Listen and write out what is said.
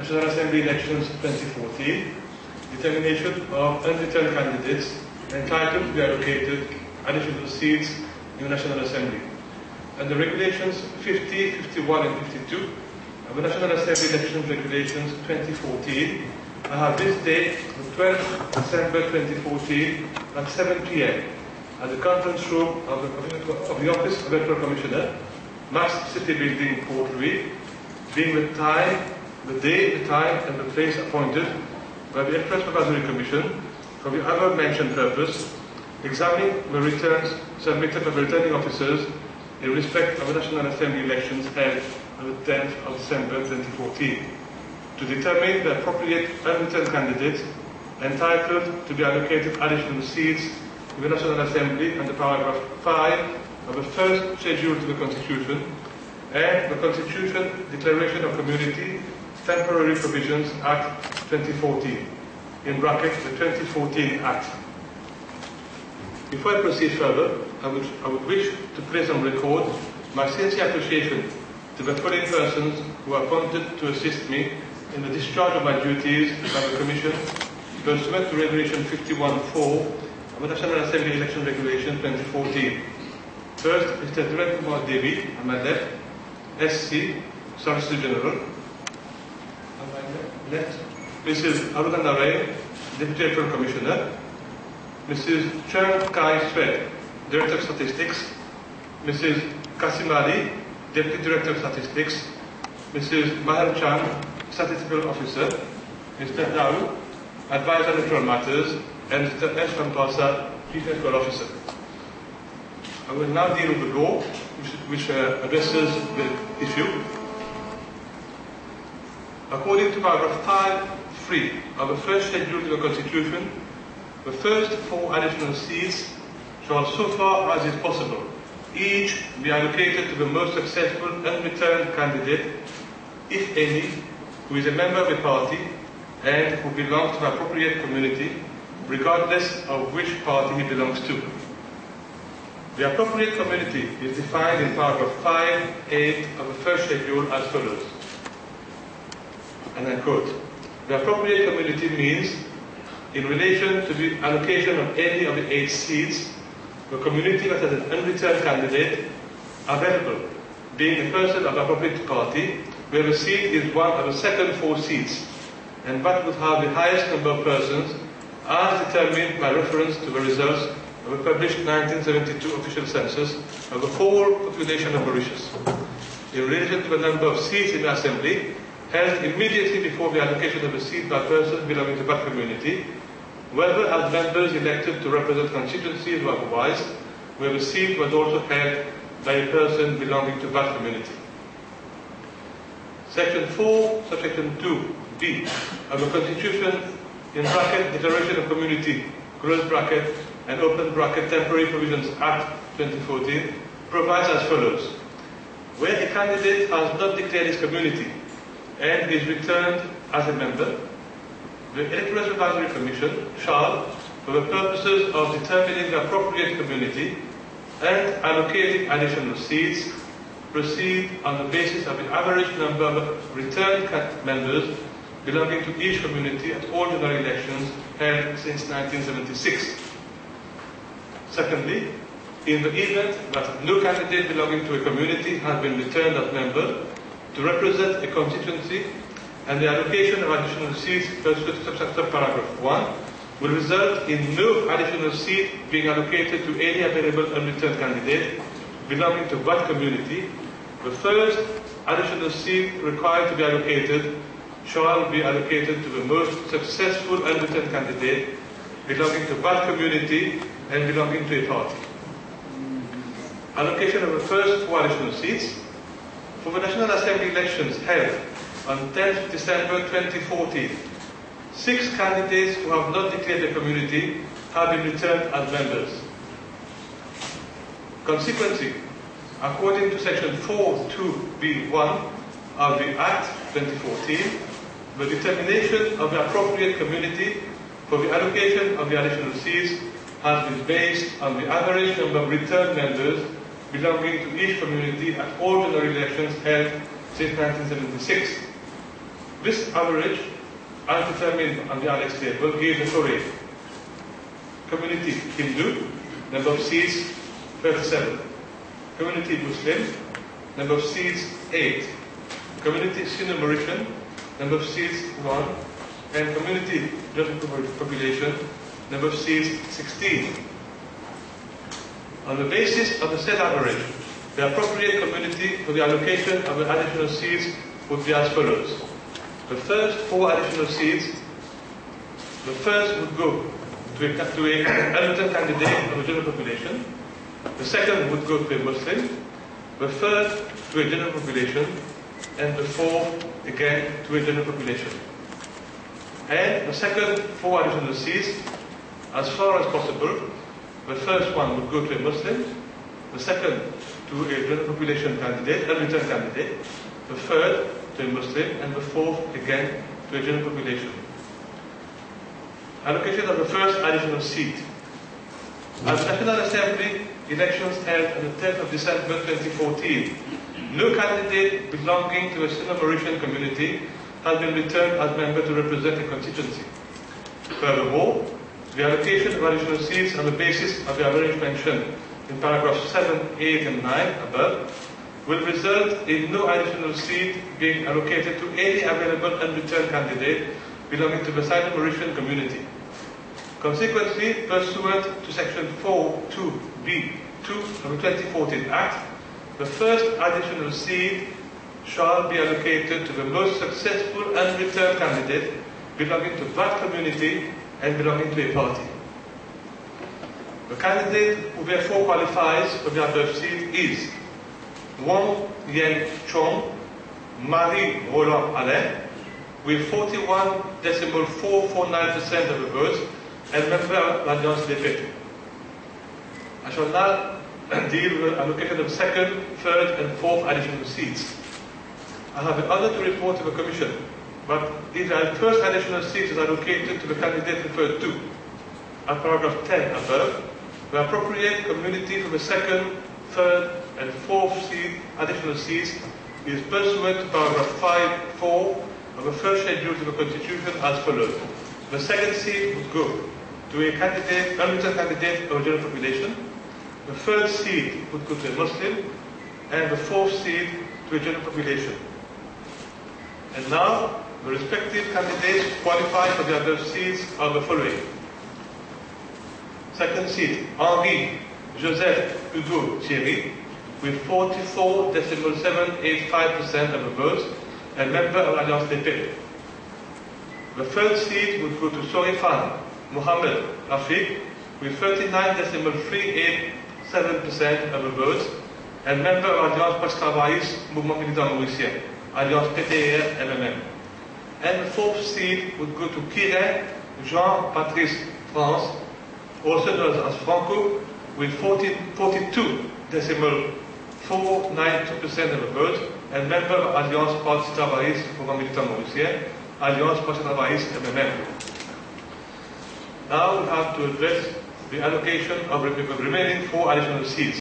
National Assembly elections 2014, determination of unreturned candidates entitled to be allocated additional seats in the National Assembly. Under Regulations 50, 51 and 52 of the National Assembly Elections Regulations 2014, I have this date, the 12th December 2014 at 7 p.m. at the conference room of the Office of Electoral Commissioner, Mass City Building, Port Louis, being the day, the time and the place appointed by the Electoral Supervisory Commission for the above mentioned purpose, examining the returns submitted by the returning officers in respect of the National Assembly elections held on the 10th of December 2014, to determine the appropriate unreturned candidates entitled to be allocated additional seats in the National Assembly under paragraph 5 of the first schedule to the Constitution and the Constitution Declaration of Community Temporary Provisions Act 2014, in bracket the 2014 Act. Before I proceed further, I would wish to place on record my sincere appreciation to the following persons who are appointed to assist me in the discharge of my duties by the Commission pursuant to Regulation 51(4) of the National Assembly Election Regulation 2014. First, Mr. Dhiren Kumar Devi, on my left, SC, Solicitor General. On my left, Mrs. Aruna Narayan, Deputy Electoral Commissioner. Mrs. Chern Kai Swed, Director of Statistics. Mrs. Kasim Ali, Deputy Director of Statistics. Mrs. Mahar Chan, Statistical Officer. Mr. Dao, Advisor on Electoral Matters. And Mr. S. Rampasa, Chief Electoral Officer. I will now deal with the law, which addresses the issue. According to paragraph 5(3) of the first schedule to the Constitution, the first 4 additional seats shall, so far as is possible, each be allocated to the most successful unreturned candidate, if any, who is a member of the party and who belongs to an appropriate community, regardless of which party he belongs to. The appropriate community is defined in paragraph 5(8) of the first schedule as follows. And I quote, "The appropriate community means, in relation to the allocation of any of the 8 seats, the community that has an unreturned candidate available, being a person of the appropriate party, where the seat is one of the second 4 seats, and that would have the highest number of persons as determined by reference to the results of the published 1972 official census of the whole population of Mauritius, in relation to the number of seats in the Assembly held immediately before the allocation of a seat by persons belonging to that community, whether as members elected to represent constituencies or otherwise, where the seat was also held by a person belonging to that community." Section 4, subsection 2(b) of the Constitution, in bracket Declaration of Community, close bracket, and open bracket Temporary Provisions Act 2014, provides as follows. Where a candidate has not declared his community and is returned as a member, the Electoral Supervisory Commission shall, for the purposes of determining the appropriate community and allocating additional seats, proceed on the basis of the average number of returned members belonging to each community at all general elections held since 1976. Secondly, in the event that no candidate belonging to a community has been returned as member to represent a constituency, and the allocation of additional seats pursuant to subparagraph 1 will result in no additional seat being allocated to any available unreturned candidate belonging to that community, the first additional seat required to be allocated shall be allocated to the most successful unreturned candidate belonging to that community and belonging to a party. Allocation of the first 4 additional seats. For the National Assembly elections held on 10th December 2014, 6 candidates who have not declared their community have been returned as members. Consequently, according to section 4(2)(b)(1) of the Act 2014, the determination of the appropriate community for the allocation of the additional seats has been based on the average number of returned members belonging to each community at all general elections held since 1976. This average, as determined on the Annex table, gives the following. Community Hindu, number of seats 37. Community Muslim, number of seats 8. Community Sino-Mauritian, number of seats 1. And community general population, number of seats 16. On the basis of the said average, the appropriate community for the allocation of the additional seats would be as follows. The first 4 additional seats, the first would go to a unwritten candidate of the general population, the second would go to a Muslim, the third to a general population, and the fourth again to a general population. And the second 4 additional seats, as far as possible, the first one would go to a Muslim, the second to a general population candidate, unwritten candidate, the third to a Muslim, and the fourth again to a general population. Allocation of the first additional seat. At the National Assembly elections held on the 10th of December 2014, no candidate belonging to a Sino-Mauritian community has been returned as member to represent a constituency. Furthermore, the allocation of additional seats on the basis of the average mentioned in paragraphs 7, 8 and 9 above will result in no additional seat being allocated to any available unreturned candidate belonging to the Sino-Mauritian community. Consequently, pursuant to Section 4.2b.2 of the 2014 Act, the first additional seat shall be allocated to the most successful unreturned candidate belonging to that community and belonging to a party. The candidate who therefore qualifies for the above seat is Wong Yen Chong, Marie Roland Alain, with 41.449% of the votes and member of l'Alliance des Peuples. I shall now deal with the allocation of second, third and fourth additional seats. I have the honor to report to the Commission that if the first additional seat is allocated to the candidate referred to at paragraph 10 above, the appropriate community for the second, third and fourth additional seats is pursuant to paragraph 5.4 of the first schedule to the Constitution as follows. The second seat would go to a candidate, unwritten candidate of a general population. The third seat would go to a Muslim, and the fourth seat to a general population. And now, the respective candidates qualified for the above seats are the following. Second seat, Henri Joseph Hugo Thierry, with 44.785% of the votes, and member of l'Alliance des Peuples. The third seat would go to Sorifan Mohamed Rafik, with 39.387% of the votes, and member of l'Alliance Post-Travailliste Mouvement Militant Mauricien, Alliance PTR-MMM. And the fourth seat would go to Kirin Jean-Patrice France, also known as Franco, with 42.492% of the votes, and member of Alliance Parti Travailliste Mouvement Militant Mauricien, Alliance Parti Travailliste MMM. Now we have to address the allocation of the remaining 4 additional seats.